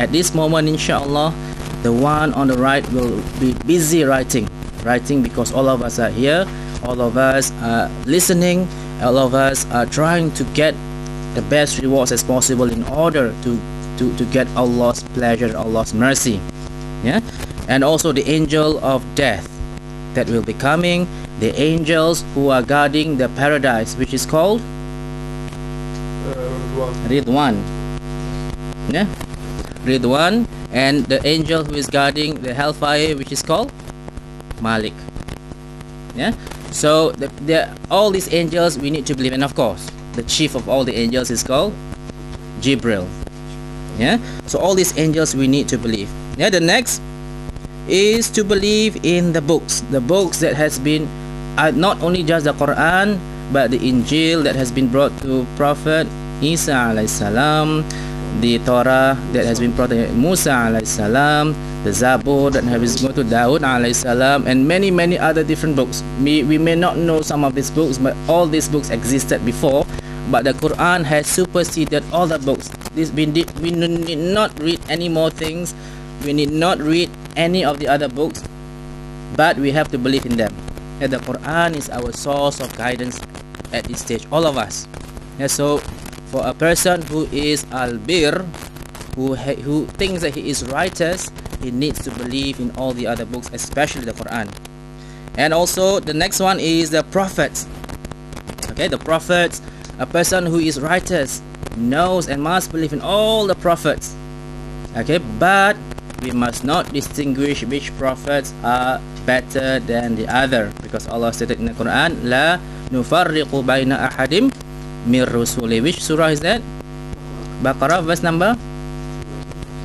At this moment, inshallah, the one on the right will be busy writing because all of us are here, all of us are listening, all of us are trying to get the best rewards as possible in order to get Allah's pleasure, Allah's mercy. Yeah, and also the angel of death that will be coming, the angels who are guarding the paradise, which is called Ridwan. Yeah, Ridwan, and the angel who is guarding the hellfire, which is called Malik. Yeah, so all these angels we need to believe, and of course the chief of all the angels is called Jibril. Yeah, so all these angels we need to believe. Yeah, the next is to believe in the books that has been not only just the Quran, but the Injil that has been brought to Prophet Isa alayhi salam, the Torah that has been brought to Musa alayhi salam, the Zabur that has been brought to Daud alayhi salam, and many other different books. We may not know some of these books, but all these books existed before, but the Quran has superseded all the books. We need not read any more things, we need not read any of the other books, but we have to believe in them. And the Quran is our source of guidance at this stage, all of us. Yeah, so for a person who is Al-Birr, who thinks that he is righteous, he needs to believe in all the other books, especially the Quran. And also the next one is the prophets. Okay, the prophets, a person who is righteous knows and must believe in all the prophets. Okay, but we must not distinguish which prophets are better than the other, because Allah stated in the Quran, La nufarriqu baina ahadim mir rusuli. Which surah is that? Bakar, verse number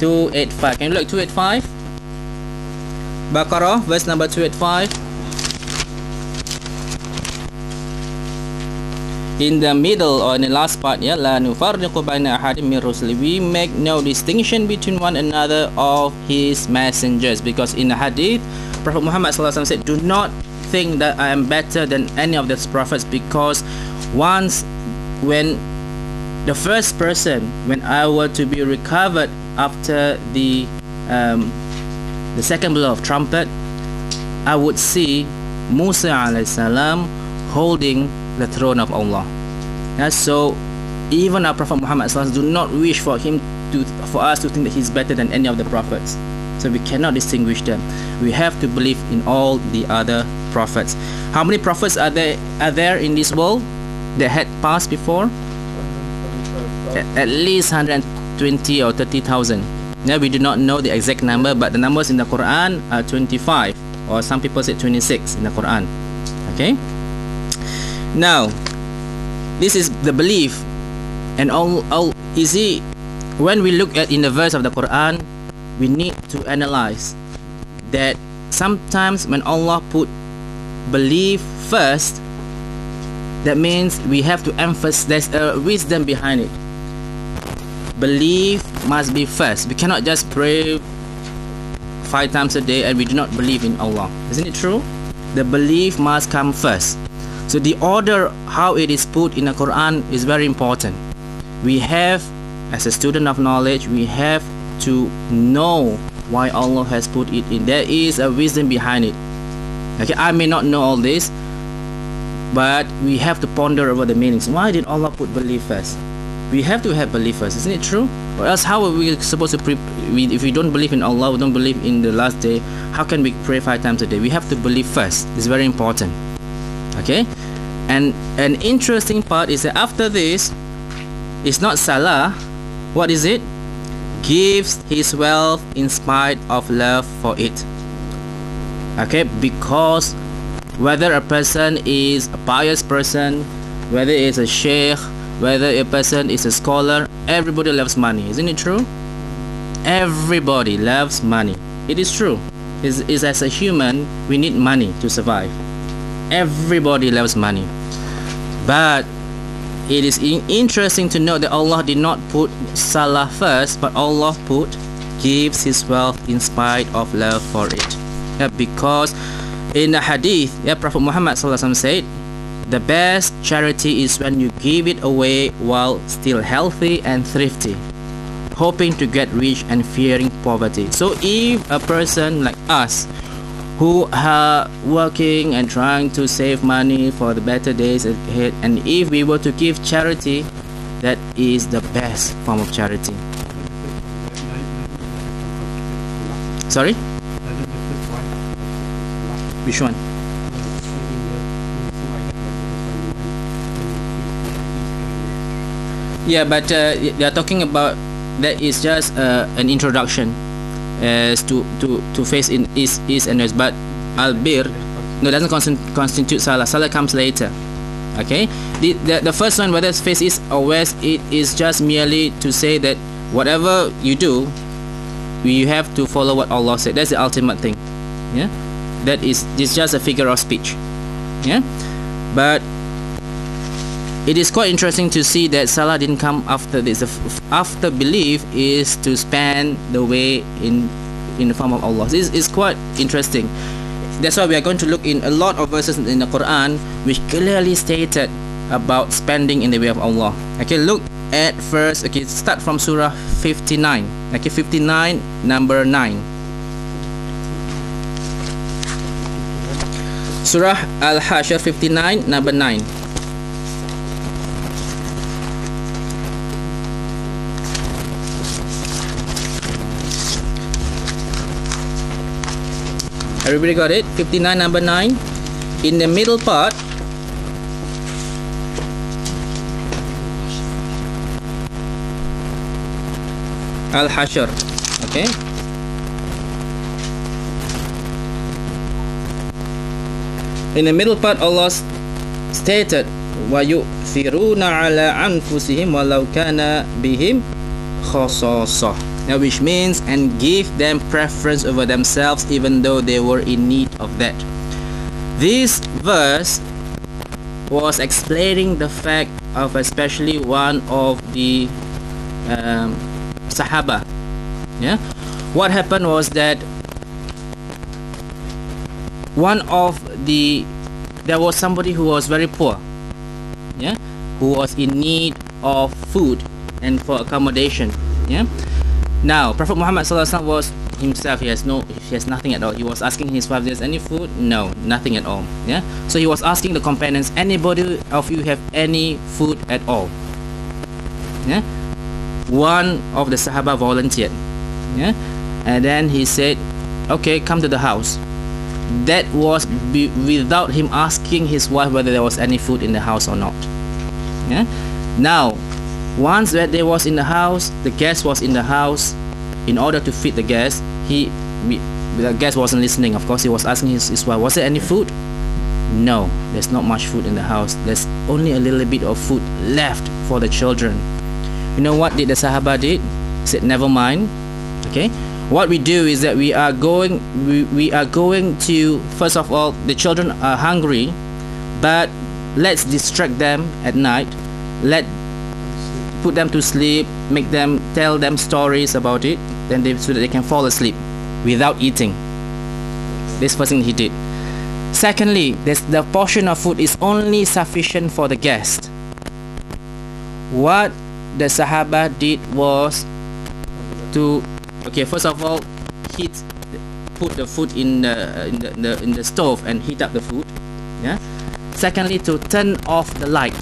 285. Can you look 285? Bakar, verse number 285. In the middle or in the last part, yeah, La nufarriqu baina ahadim min rusuli, we make no distinction between one another of his messengers, because in the hadith Prophet Muhammad said, do not think that I am better than any of these prophets, because once when the first person, when I were to be recovered after the second blow of trumpet, I would see Musa alayhi salam holding the throne of Allah. Yeah, so even our Prophet Muhammad do not wish for us to think that he's better than any of the prophets. So we cannot distinguish them. We have to believe in all the other prophets. How many prophets are there in this world that had passed before? At least 120 or 30,000. Yeah, we do not know the exact number, but the numbers in the Quran are 25, or some people say 26 in the Quran. Okay. Now, this is the belief, and when we look at in the verse of the Quran, we need to analyze that sometimes when Allah put belief first, that means we have to emphasize there's a wisdom behind it. Belief must be first. We cannot just pray 5 times a day and we do not believe in Allah. Isn't it true? The belief must come first. So the order how it is put in the Quran is very important. We have, as a student of knowledge, we have to know why Allah has put it in. There is a wisdom behind it. Okay, I may not know all this, but we have to ponder over the meanings. Why did Allah put belief first? We have to have belief first, isn't it true? Or else how are we supposed to if we don't believe in Allah, we don't believe in the last day, how can we pray 5 times a day? We have to believe first. It's very important. Okay, and an interesting part is that after this, it's not salah. What is it? Gives his wealth in spite of love for it. Okay, because whether a person is a pious person, whether it's a sheikh, whether a person is a scholar, everybody loves money. Isn't it true? Everybody loves money. It is true. Is as a human, we need money to survive. Everybody loves money. But it is interesting to note that Allah did not put salah first, but Allah put gives his wealth in spite of love for it. Yeah, because in the hadith, Prophet Muhammad said, the best charity is when you give it away while still healthy and thrifty. hoping to get rich and fearing poverty. So if a person like us who are working and trying to save money for the better days ahead, and if we were to give charity, that is the best form of charity. Sorry? Which one? Yeah, but they are talking about that is just an introduction as to face in east and west. But Al-Birr, no, doesn't constitute Salah. Salah comes later. Okay, the first one, whether it's face east or west, it is just merely to say that whatever you do, you have to follow what Allah said. That's the ultimate thing. Yeah, that is, it's just a figure of speech. Yeah, but it is quite interesting to see that Salah didn't come after this. After belief is to spend the way in the form of Allah. It's quite interesting. That's why we are going to look in a lot of verses in the Quran which clearly stated about spending in the way of Allah. Okay, look at first. Okay, start from Surah 59. Okay, 59 number 9. Surah Al-Hashr 59 number 9. Everybody got it? 59 number 9. In the middle part, Al-Hashr. Okay. In the middle part, Allah stated, وَيُؤْثِرُونَ عَلَىٰ أَنفُسِهِمْ وَلَوْ كَانَ بِهِمْ خَصَاصَةٌ. Now, which means, and give them preference over themselves even though they were in need of that. This verse was explaining the fact of especially one of the Sahaba. Yeah, what happened was that there was somebody who was very poor, yeah, who was in need of food and for accommodation. Yeah. Now, Prophet Muhammad ﷺ was himself, he has nothing at all. He was asking his wife, there's any food? No, nothing at all. Yeah. So he was asking the companions, anybody of you have any food at all? Yeah. One of the Sahaba volunteered. Yeah. And then he said, okay, come to the house. That was without him asking his wife whether there was any food in the house or not. Yeah. Now, once that they was in the house, the guest was in the house. In order to feed the guest, the guest wasn't listening. Of course, he was asking his wife, was there any food? No, there's not much food in the house. There's only a little bit of food left for the children. You know what did the Sahaba did? He said, never mind. Okay, what we do is that we are going to, first of all, the children are hungry, but let's distract them at night. Put them to sleep, tell them stories about it, so that they can fall asleep without eating. This first thing he did. Secondly, the portion of food is only sufficient for the guest. What the Sahaba did was to, okay, first of all, put the food in the stove and heat up the food. Yeah. Secondly, to turn off the light.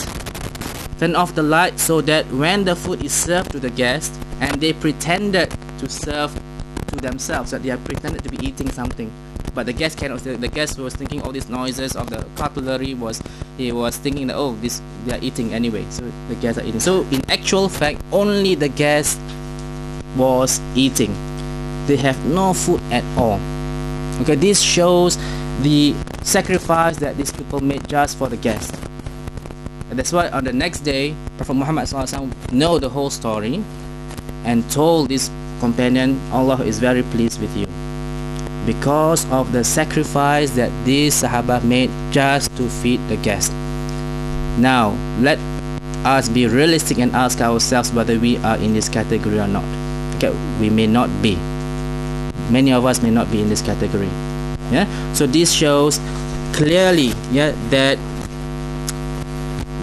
Turn off the light so that when the food is served to the guest, and they pretended to serve to themselves, that they are pretended to be eating something, but the guest cannot. The guest was thinking all these noises of the cutlery he was thinking that, oh, they are eating anyway, so the guests are eating. So in actual fact, only the guest was eating. They have no food at all. Okay, this shows the sacrifice that these people made just for the guest. And that's why on the next day, Prophet Muhammad ﷺ know the whole story and told this companion, Allah is very pleased with you because of the sacrifice that these Sahaba made just to feed the guest. Now, let us be realistic and ask ourselves whether we are in this category or not. Okay, we may not be. Many of us may not be in this category. Yeah. So this shows clearly, yeah, that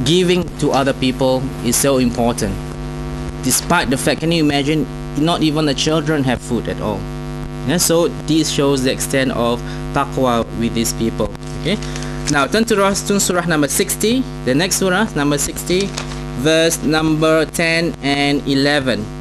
giving to other people is so important. Despite the fact, can you imagine not even the children have food at all. Yeah, so this shows the extent of taqwa with these people. Okay, now turn to surah number 60, the next surah number 60, verse number 10 and 11.